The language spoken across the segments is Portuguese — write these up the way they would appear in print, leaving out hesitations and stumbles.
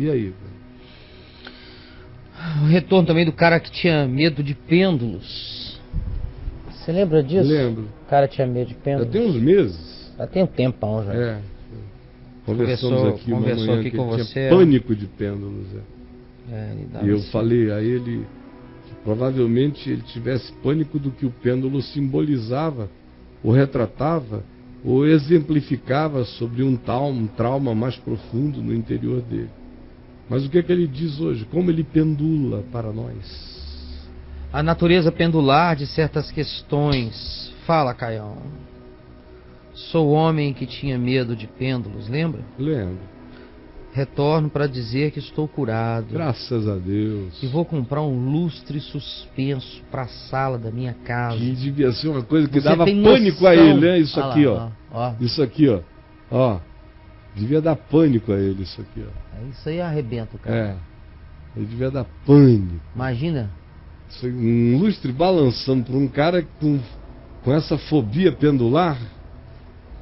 E aí? O retorno também do cara que tinha medo de pêndulos. Você lembra disso? Lembro. O cara tinha medo de pêndulos. Já tem uns meses. Já tem um tempão já. É. Conversou aqui uma manhã aqui que com ele você. tinha pânico de pêndulos. Ele e eu falei a ele que provavelmente ele tivesse pânico do que o pêndulo simbolizava, ou retratava, ou exemplificava sobre um trauma mais profundo no interior dele. Mas o que é que ele diz hoje? Como ele pendula para nós? A natureza pendular de certas questões. Fala, Caião. Sou homem que tinha medo de pêndulos, lembra? Lembro. Retorno para dizer que estou curado. Graças a Deus. E vou comprar um lustre suspenso para a sala da minha casa. Que devia ser uma coisa que Você dava tem pânico noção? a ele, né? Isso aqui, lá, ó. Isso aqui, ó. Ó. Devia dar pânico a ele, isso aqui, ó. Isso aí arrebenta o cara. É. Ele devia dar pânico. Imagina. Isso, um lustre balançando para um cara com essa fobia pendular.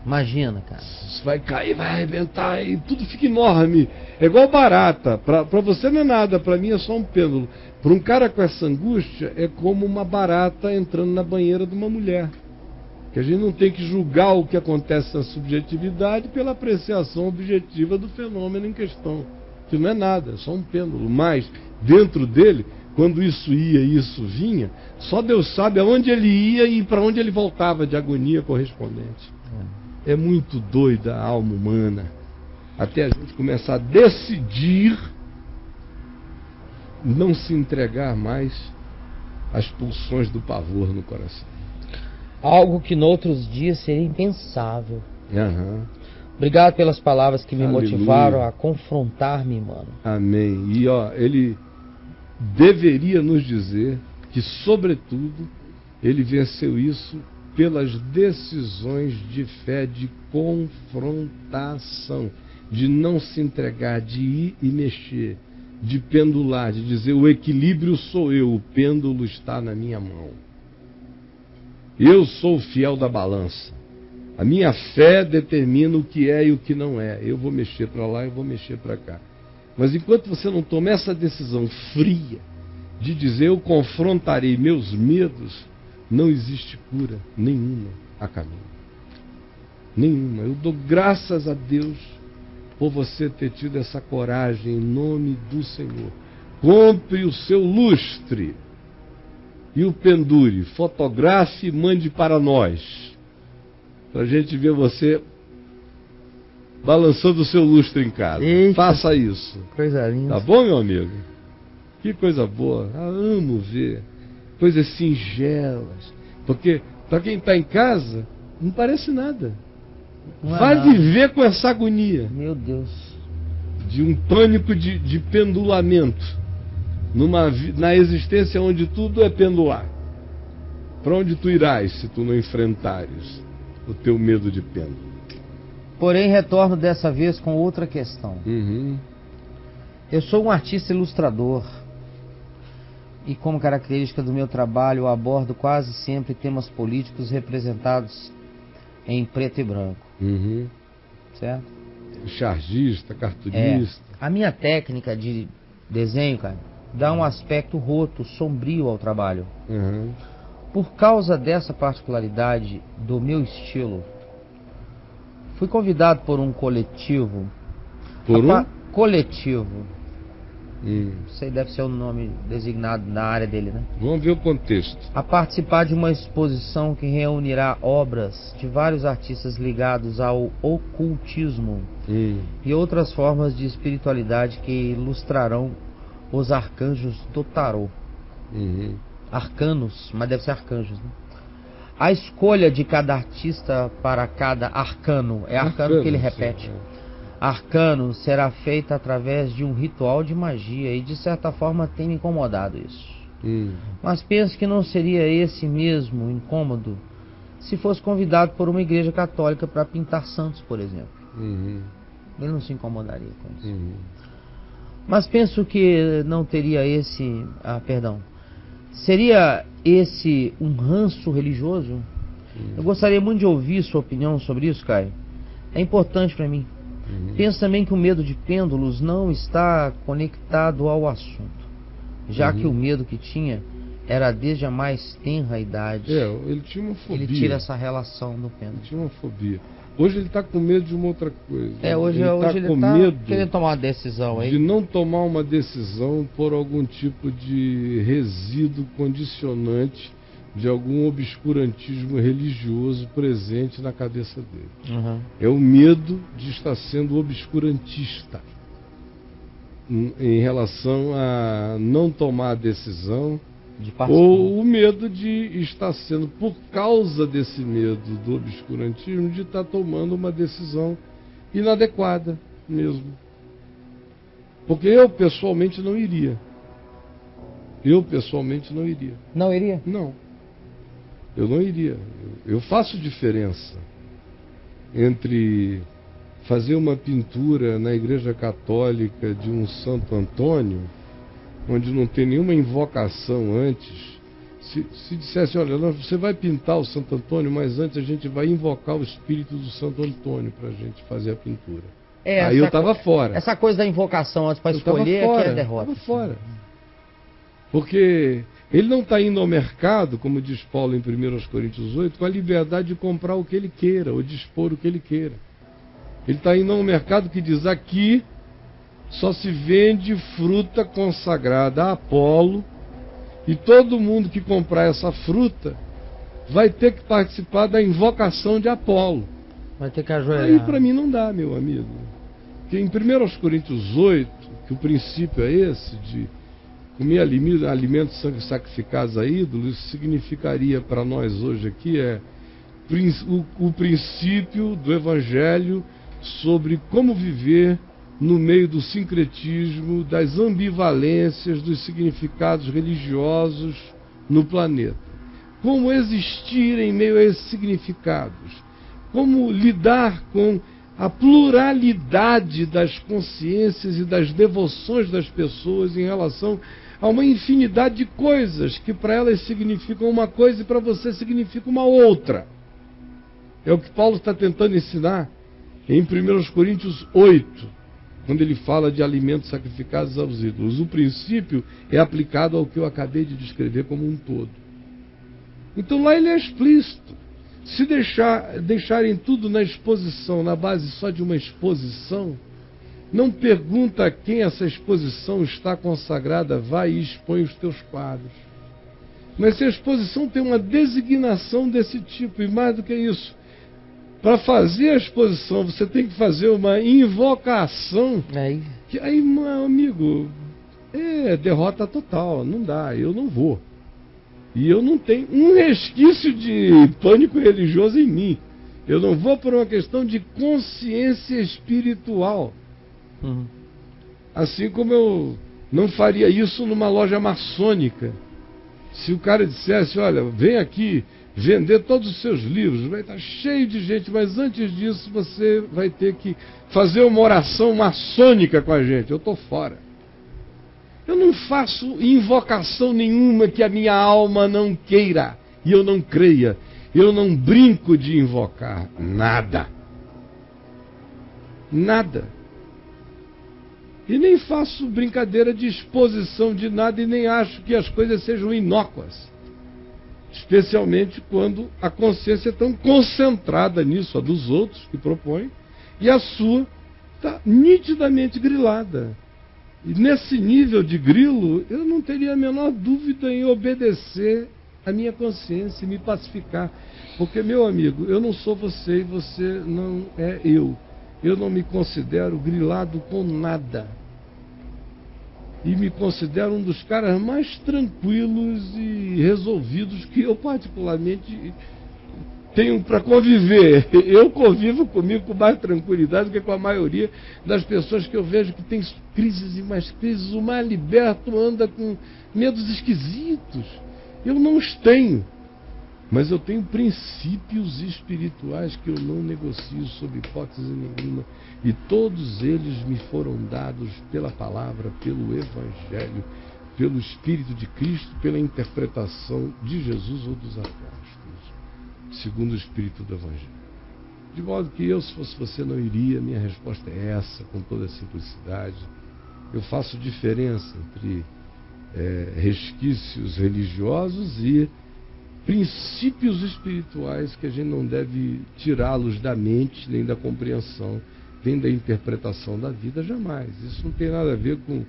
Imagina, cara. Isso vai cair, vai arrebentar e tudo fica enorme. É igual barata. Para você não é nada, para mim é só um pêndulo. Para um cara com essa angústia, é como uma barata entrando na banheira de uma mulher. Que a gente não tem que julgar o que acontece na subjetividade pela apreciação objetiva do fenômeno em questão. Que não é nada, é só um pêndulo. Mas, dentro dele, quando isso ia e isso vinha, só Deus sabe aonde ele ia e para onde ele voltava de agonia correspondente. É muito doida a alma humana, até a gente começar a decidir não se entregar mais às pulsões do pavor no coração. Algo que noutros dias seria impensável. Uhum. Obrigado pelas palavras que me Aleluia. motivaram a confrontar-me, mano. Amém. E ó, ele deveria nos dizer que, sobretudo, ele venceu isso pelas decisões de fé, de confrontação, de não se entregar, de ir e mexer, de pendular, de dizer: o equilíbrio sou eu, o pêndulo está na minha mão. Eu sou o fiel da balança. A minha fé determina o que é e o que não é. Eu vou mexer para lá e vou mexer para cá. Mas enquanto você não toma essa decisão fria de dizer: eu confrontarei meus medos, não existe cura nenhuma a caminho. Nenhuma. Eu dou graças a Deus por você ter tido essa coragem em nome do Senhor. Compre o seu lustre e o pendure, fotografe e mande para nós, para a gente ver você balançando o seu lustre em casa. Eita, faça isso. Coisa linda. Tá bom, meu amigo? Que coisa boa. Amo ver coisas singelas. Porque para quem está em casa, não parece nada. Vai viver com essa agonia. Meu Deus. De um pânico de pendulamento. Na existência onde tudo é pendular. Para onde tu irás se tu não enfrentares o teu medo de pêndulo? Porém, retorno dessa vez com outra questão. Eu sou um artista ilustrador. E como característica do meu trabalho, eu abordo quase sempre temas políticos representados em preto e branco. Certo? Chargista, cartunista. A minha técnica de desenho, cara, dá um aspecto roto, sombrio ao trabalho. Por causa dessa particularidade do meu estilo, fui convidado por um coletivo. Coletivo. Isso aí deve ser o nome designado na área dele, né? Vamos ver o contexto. A participar de uma exposição que reunirá obras de vários artistas ligados ao ocultismo e outras formas de espiritualidade que ilustrarão os arcanjos do tarô. Arcanos, mas deve ser arcanjos, né? A escolha de cada artista para cada arcano, é arcano que ele repete. Arcano será feita através de um ritual de magia e de certa forma tem me incomodado isso. Mas penso que não seria esse mesmo incômodo se fosse convidado por uma igreja católica para pintar santos, por exemplo. Ele não se incomodaria com isso. Mas penso que não teria esse... Seria esse um ranço religioso? Eu gostaria muito de ouvir sua opinião sobre isso, Caio. É importante para mim. Penso também que o medo de pêndulos não está conectado ao assunto, já que o medo que tinha era desde a mais tenra idade. Ele tinha uma fobia. Ele tira essa relação do pêndulo. Ele tinha uma fobia. Hoje ele está com medo de uma outra coisa. Hoje ele está querendo tomar uma decisão aí. De não tomar uma decisão por algum tipo de resíduo condicionante, de algum obscurantismo religioso presente na cabeça dele. É o medo de estar sendo obscurantista em relação a não tomar a decisão, ou o medo de estar sendo, por causa desse medo do obscurantismo, de estar tomando uma decisão inadequada mesmo. Porque eu pessoalmente não iria. Não iria? Não. Eu não iria. Eu faço diferença entre fazer uma pintura na Igreja Católica de um Santo Antônio, onde não tem nenhuma invocação antes. Se dissesse, olha, você vai pintar o Santo Antônio, mas antes a gente vai invocar o espírito do Santo Antônio para a gente fazer a pintura. Aí eu estava fora. Essa coisa da invocação antes para escolher é que é derrota. Eu estava fora. Porque ele não está indo ao mercado, como diz Paulo em 1 Coríntios 8, com a liberdade de comprar o que ele queira, ou dispor o que ele queira. Ele está indo ao mercado que diz, aqui só se vende fruta consagrada a Apolo, e todo mundo que comprar essa fruta vai ter que participar da invocação de Apolo. Vai ter que ajoelhar. Aí para mim não dá, meu amigo. Porque em 1 Coríntios 8, que o princípio é esse, de comer alimentos sacrificados a ídolos, isso significaria para nós hoje aqui o princípio do Evangelho sobre como viver no meio do sincretismo, das ambivalências, dos significados religiosos no planeta. Como existir em meio a esses significados? Como lidar com a pluralidade das consciências e das devoções das pessoas em relação a uma infinidade de coisas que para elas significam uma coisa e para você significa uma outra. É o que Paulo está tentando ensinar em 1 Coríntios 8, quando ele fala de alimentos sacrificados aos ídolos. O princípio é aplicado ao que eu acabei de descrever como um todo. Então lá ele é explícito. Se deixarem tudo na exposição, na base só de uma exposição, não pergunta a quem essa exposição está consagrada, vai e expõe os teus quadros. Mas se a exposição tem uma designação desse tipo, e mais do que isso, para fazer a exposição você tem que fazer uma invocação, que aí, meu amigo, é derrota total, não dá, eu não vou. E eu não tenho um resquício de pânico religioso em mim. Eu não vou por uma questão de consciência espiritual. Assim como eu não faria isso numa loja maçônica. Se o cara dissesse, olha, vem aqui vender todos os seus livros, vai estar cheio de gente, mas antes disso você vai ter que fazer uma oração maçônica com a gente. Eu estou fora. Eu não faço invocação nenhuma que a minha alma não queira e eu não creia. Eu não brinco de invocar nada. Nada. E nem faço brincadeira de exposição de nada e nem acho que as coisas sejam inócuas. Especialmente quando a consciência é tão concentrada nisso, a dos outros que propõem, e a sua está nitidamente grilada. E nesse nível de grilo, eu não teria a menor dúvida em obedecer a minha consciência e me pacificar. Porque, meu amigo, eu não sou você e você não é eu. Eu não me considero grilado com nada. E me considero um dos caras mais tranquilos e resolvidos que eu particularmente tenho para conviver. Eu convivo comigo com mais tranquilidade do que com a maioria das pessoas que eu vejo que tem crises e mais crises. O mais liberto anda com medos esquisitos. Eu não os tenho. Mas eu tenho princípios espirituais que eu não negocio sob hipótese nenhuma. E todos eles me foram dados pela palavra, pelo Evangelho, pelo Espírito de Cristo, pela interpretação de Jesus ou dos apóstolos, segundo o Espírito do Evangelho. De modo que eu, se fosse você, não iria. Minha resposta é essa, com toda a simplicidade. Eu faço diferença entre resquícios religiosos e princípios espirituais que a gente não deve tirá-los da mente, nem da compreensão, nem da interpretação da vida, jamais. Isso não tem nada a ver com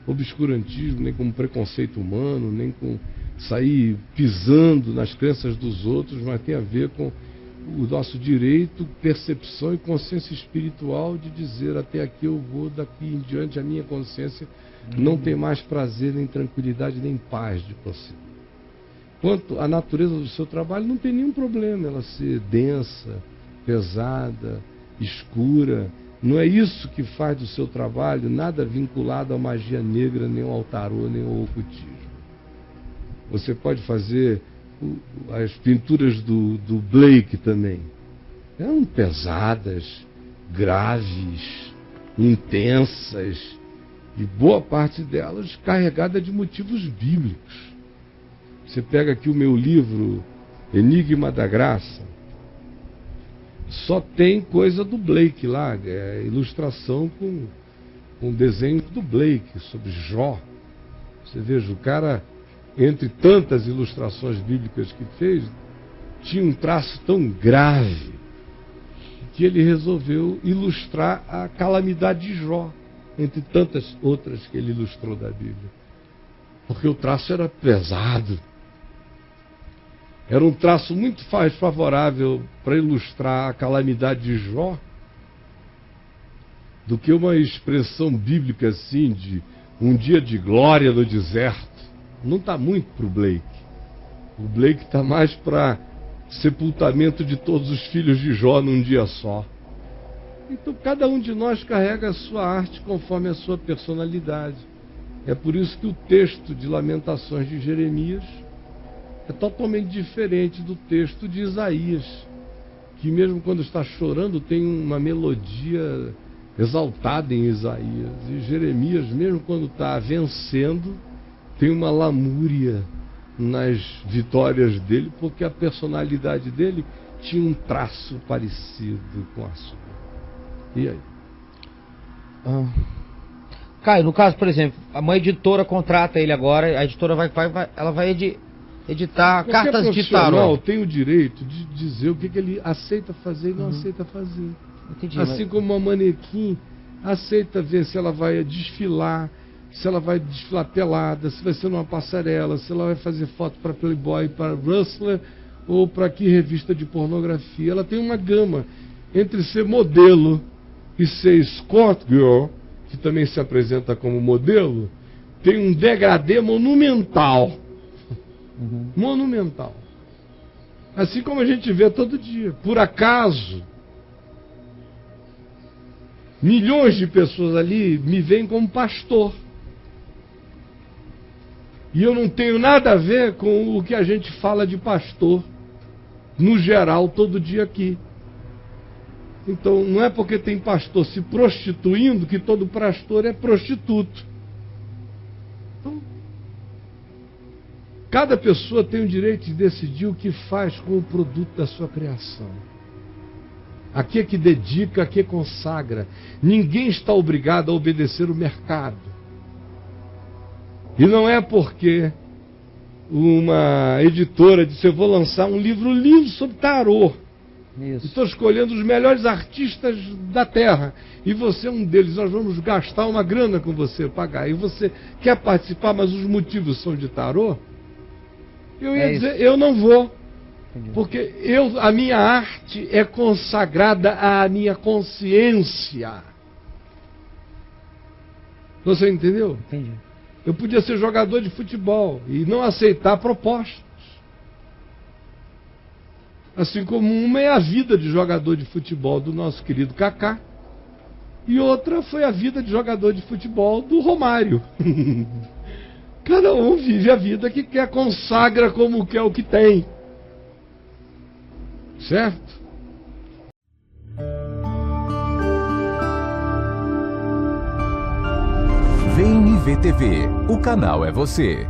obscurantismo, nem com preconceito humano, nem com sair pisando nas crenças dos outros, mas tem a ver com o nosso direito, percepção e consciência espiritual de dizer: até aqui eu vou, daqui em diante a minha consciência não tem mais prazer, nem tranquilidade, nem paz de prosseguir. Quanto à natureza do seu trabalho, não tem nenhum problema ela ser densa, pesada, escura. Não é isso que faz do seu trabalho nada vinculado à magia negra, nem ao tarô, nem ao ocultismo. Você pode fazer as pinturas do Blake também. Eram pesadas, graves, intensas, e boa parte delas carregada de motivos bíblicos. Você pega aqui o meu livro, Enigma da Graça, só tem coisa do Blake lá, ilustração com desenhos do Blake, sobre Jó. Você veja, o cara, entre tantas ilustrações bíblicas que fez, tinha um traço tão grave que ele resolveu ilustrar a calamidade de Jó, entre tantas outras que ele ilustrou da Bíblia. Porque o traço era pesado. Era um traço muito mais favorável para ilustrar a calamidade de Jó do que uma expressão bíblica assim de um dia de glória no deserto. Não está muito para o Blake. O Blake está mais para sepultamento de todos os filhos de Jó num dia só. Então cada um de nós carrega a sua arte conforme a sua personalidade. É por isso que o texto de Lamentações de Jeremias é totalmente diferente do texto de Isaías, que mesmo quando está chorando tem uma melodia exaltada em Isaías. E Jeremias, mesmo quando está vencendo, tem uma lamúria nas vitórias dele, porque a personalidade dele tinha um traço parecido com a sua. E aí? Caio, no caso, por exemplo, uma editora contrata ele agora, a editora ela vai editar qualquer cartas de tarô. Tem o direito de dizer o que ele aceita fazer e não aceita fazer. Entendi, assim como uma manequim aceita ver se ela vai desfilar, se ela vai desfilar pelada, se vai ser numa passarela, se ela vai fazer foto para Playboy, para Rustler ou para que revista de pornografia. Ela tem uma gama entre ser modelo e ser escort girl, que também se apresenta como modelo. Tem um degradê monumental. Monumental. Assim como a gente vê todo dia. Por acaso, milhões de pessoas ali me veem como pastor. E eu não tenho nada a ver com o que a gente fala de pastor, no geral, todo dia aqui. Então, não é porque tem pastor se prostituindo que todo pastor é prostituto. Então, cada pessoa tem o direito de decidir o que faz com o produto da sua criação. A que dedica, a que consagra. Ninguém está obrigado a obedecer o mercado. E não é porque uma editora disse: eu vou lançar um livro lindo sobre tarô. Estou escolhendo os melhores artistas da Terra. E você é um deles. Nós vamos gastar uma grana com você, pagar. E você quer participar, mas os motivos são de tarô? Eu ia dizer: eu não vou. Entendi. Porque a minha arte é consagrada à minha consciência. Você entendeu? Entendi. Eu podia ser jogador de futebol e não aceitar propostas. Assim como uma é a vida de jogador de futebol do nosso querido Kaká, e outra foi a vida de jogador de futebol do Romário. Cada um vive a vida que quer, consagra como quer o que tem. Certo? VNV TV, o canal é você.